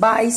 22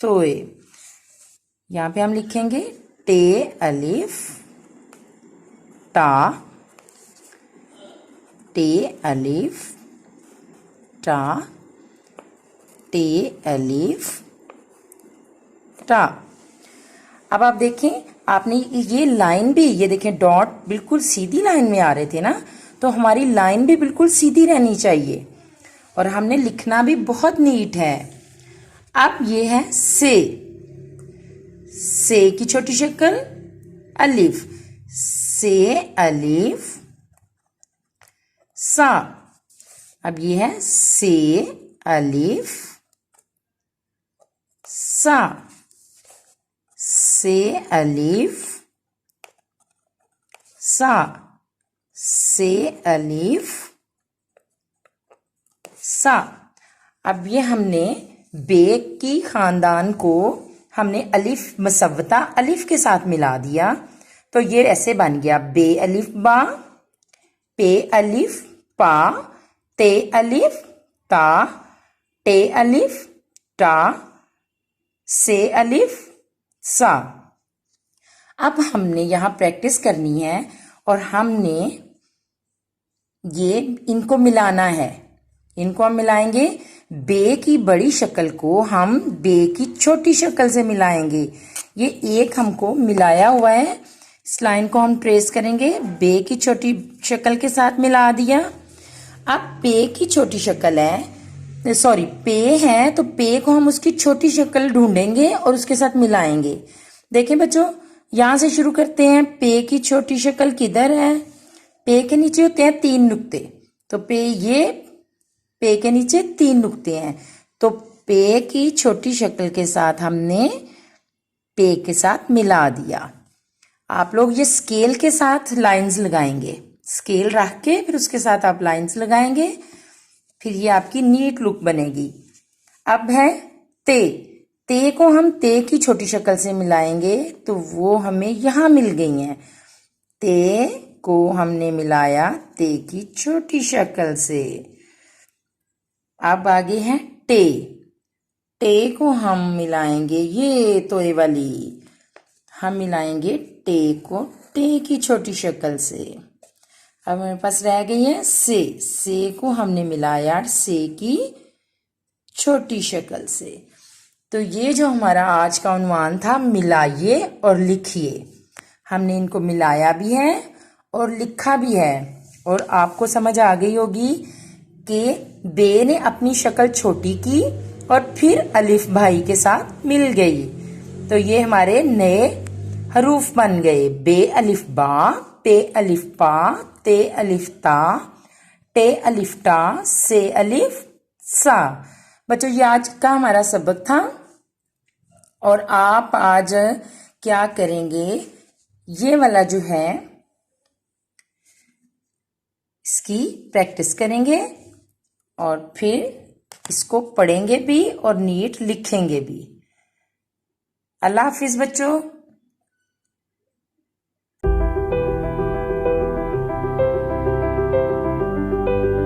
तोए। यहाँ पे हम लिखेंगे टे अलिफ टा, टे अलिफ टा, टे अलिफ टा। अब आप देखें, आपने ये लाइन भी, ये देखें डॉट बिल्कुल सीधी लाइन में आ रहे थे ना, तो हमारी लाइन भी बिल्कुल सीधी रहनी चाहिए और हमने लिखना भी बहुत नीट है। अब ये है से की छोटी शक्ल अलिफ, से अलिफ सा। अब ये है से अलिफ सा, से अलिफ सा, से अलिफ सा। अब ये हमने बे की खानदान को हमने अलिफ मसव्वता अलिफ के साथ मिला दिया, तो ये ऐसे बन गया बे अलिफ बा, पे अलिफ पा, ते अलिफ ता, टे अलिफ टा, से अलिफ सा। अब हमने यहाँ प्रैक्टिस करनी है और हमने ये इनको मिलाना है। इनको हम मिलाएंगे, बे की बड़ी शक्ल को हम बे की छोटी शक्ल से मिलाएंगे। ये एक हमको मिलाया हुआ है, इस लाइन को हम ट्रेस करेंगे, बे की छोटी शक्ल के साथ मिला दिया। अब पे की छोटी शक्ल है, सॉरी पे है, तो पे को हम उसकी छोटी शक्ल ढूंढेंगे और उसके साथ मिलाएंगे। देखें बच्चों, यहां से शुरू करते हैं। पे की छोटी शक्ल किधर है? पे के नीचे होते हैं 3 नुक्ते, तो पे के नीचे 3 नुक्ते हैं, तो पे की छोटी शक्ल के साथ हमने पे के साथ मिला दिया। आप लोग ये स्केल के साथ लाइंस लगाएंगे, स्केल रख के फिर उसके साथ आप लाइंस लगाएंगे, फिर ये आपकी नीट लुक बनेगी। अब है ते को हम ते की छोटी शक्ल से मिलाएंगे, तो वो हमें यहां मिल गई हैं। ते को हमने मिलाया ते की छोटी शक्ल से। अब आगे है टे को हम मिलाएंगे, ये तोए वाली, हम मिलाएंगे टे को टे की छोटी शक्ल से। अब हमारे पास रह गई है से को हमने मिलाया से की छोटी शक्ल से। तो ये जो हमारा आज का उन्वान था, मिलाइए और लिखिए, हमने इनको मिलाया भी है और लिखा भी है, और आपको समझ आ गई होगी कि बे ने अपनी शक्ल छोटी की और फिर अलिफ भाई के साथ मिल गई, तो ये हमारे नए हरूफ बन गए। बे अलिफ बा, पे अलिफ पा, ते अलिफ ता, टे अलिफ टा, से अलिफ सा। बच्चों, ये आज का हमारा सबक था और आप आज क्या करेंगे, ये वाला जो है इसकी प्रैक्टिस करेंगे और फिर इसको पढ़ेंगे भी और नीट लिखेंगे भी। अल्लाह हाफिज बच्चों।